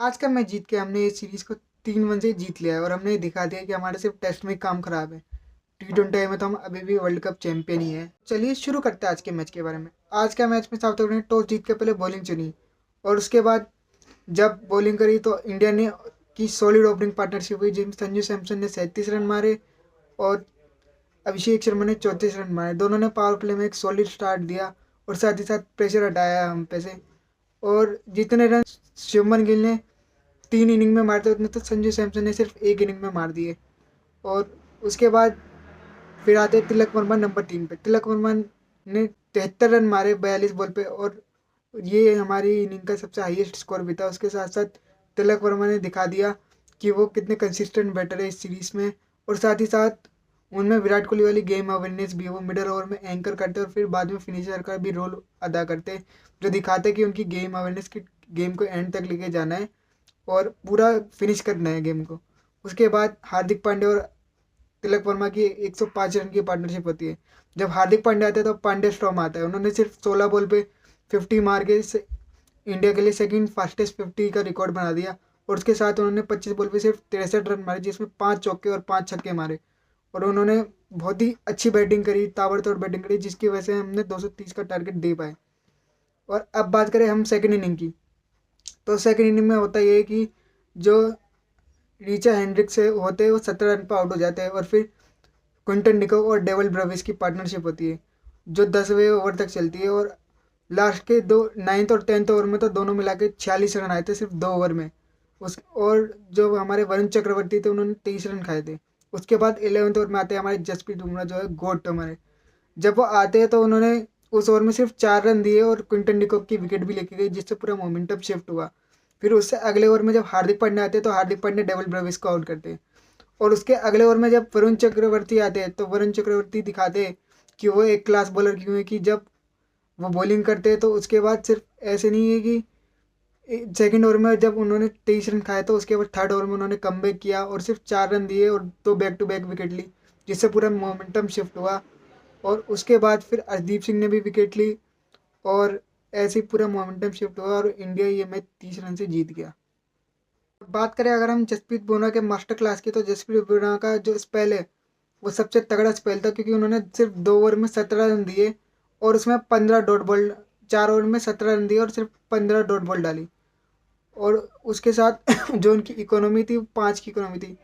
आज का मैच जीत के हमने इस सीरीज़ को 3-1 से जीत लिया है और हमने ये दिखा दिया कि हमारे सिर्फ टेस्ट में काम खराब है। T20 में तो हम अभी भी वर्ल्ड कप चैंपियन ही है। चलिए शुरू करते हैं आज के मैच के बारे में। आज का मैच में साउथ अफ्रीका ने टॉस जीत के पहले बॉलिंग चुनी और उसके बाद जब बॉलिंग करी तो इंडिया ने की सॉलिड ओपनिंग पार्टनरशिप हुई जिसमें संजू सैमसन ने 37 रन मारे और अभिषेक शर्मा ने 34 रन मारे। दोनों ने पावर प्ले में एक सॉलिड स्टार्ट दिया और साथ ही साथ प्रेशर हटाया हम पे से। और जितने रन शुभमन गिल ने 3 इनिंग में मारते उतने तो संजू सैमसन ने सिर्फ 1 इनिंग में मार दिए। और उसके बाद फिर आते तिलक वर्मा नंबर 3 पे। तिलक वर्मा ने 73 रन मारे 42 बॉल पे और ये हमारी इनिंग का सबसे हाईएस्ट स्कोर भी था। उसके साथ साथ तिलक वर्मा ने दिखा दिया कि वो कितने कंसिस्टेंट बैटर है इस सीरीज़ में। और साथ ही साथ उनमें विराट कोहली वाली गेम अवेयरनेस भी है। वो मिडल ओवर में एंकर करते और फिर बाद में फिनिशर का भी रोल अदा करते, जो दिखाते कि उनकी गेम अवेयरनेस की गेम को एंड तक लेके जाना है और पूरा फिनिश करना है गेम को। उसके बाद हार्दिक पांड्या और तिलक वर्मा की 105 रन की पार्टनरशिप होती है। जब हार्दिक पांड्या आते हैं तो पांड्या स्टॉर्म आता है। उन्होंने सिर्फ 16 बॉल पे 50 मार के इंडिया के लिए सेकंड फास्टेस्ट 50 का रिकॉर्ड बना दिया। और उसके साथ उन्होंने 25 बॉल पे सिर्फ 63 रन मारे जिसमें 5 चौके और 5 छक्के मारे। और उन्होंने बहुत ही अच्छी बैटिंग करी, ताबड़तोड़ बैटिंग करी, जिसकी वजह से हमने 230 का टारगेट दे पाए। और अब बात करें हम सेकेंड इनिंग की, तो सेकेंड इनिंग में होता ये है कि जो रीचा हेंड्रिक्स से होते हैं वो 17 रन पर आउट हो जाते हैं और फिर क्विंटन डिकॉक और डेवल ब्रेविस की पार्टनरशिप होती है जो 10वें ओवर तक चलती है। और लास्ट के दो 9th और 10th ओवर में तो दोनों मिला के 46 रन आए थे सिर्फ 2 ओवर में। उस और जो हमारे वरुण चक्रवर्ती थे उन्होंने 23 रन खाए थे। उसके बाद 11th ओवर में आते हैं हमारे जसप्रीत बुमराह जो है गोट हमारे। जब वो आते हैं तो उन्होंने उस ओवर में सिर्फ 4 रन दिए और क्विंटन डिकॉक की विकेट भी लेके गई जिससे पूरा मोमेंटम शिफ्ट हुआ। फिर उससे अगले ओवर में जब हार्दिक पांड्या आते हैं तो हार्दिक पांड्या डेवल ब्रेविस को आउट करते हैं। और उसके अगले ओवर में जब वरुण चक्रवर्ती आते हैं तो वरुण चक्रवर्ती दिखाते हैं कि वो एक क्लास बॉलर क्यों है, कि जब वो बॉलिंग करते हैं तो उसके बाद सिर्फ ऐसे नहीं है कि सेकंड ओवर में जब उन्होंने 23 रन खाए तो उसके बाद थर्ड ओवर में उन्होंने कमबैक किया और सिर्फ 4 रन दिए और 2 बैक-टू-बैक विकेट ली जिससे पूरा मोमेंटम शिफ्ट हुआ। और उसके बाद फिर अर्शदीप सिंह ने भी विकेट ली और ऐसे ही पूरा मोमेंटम शिफ्ट हुआ और इंडिया ये मैच 30 रन से जीत गया। बात करें अगर हम जसप्रीत बुमराह के मास्टर क्लास की, तो जसप्रीत बुमराह का जो स्पेल है वो सबसे तगड़ा स्पेल था क्योंकि उन्होंने सिर्फ 2 ओवर में 17 रन दिए और उसमें 15 डॉट बॉल, 4 ओवर में 17 रन दिए और सिर्फ 15 डॉट बॉल डाली। और उसके साथ जो उनकी इकोनॉमी थी 5 की इकोनॉमी थी,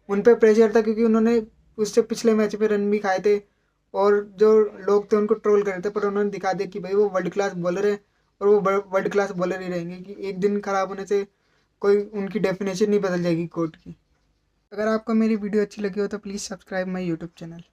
उन पर प्रेशर था क्योंकि उन्होंने उससे पिछले मैच में रन भी खाए थे और जो लोग थे उनको ट्रोल कर रहे थे, पर उन्होंने दिखा दिया कि भाई वो वर्ल्ड क्लास बॉलर है और वो वर्ल्ड क्लास बॉलर ही रहेंगे, कि एक दिन खराब होने से कोई उनकी डेफिनेशन नहीं बदल जाएगी कोर्ट की। अगर आपको मेरी वीडियो अच्छी लगी हो तो please subscribe my YouTube channel.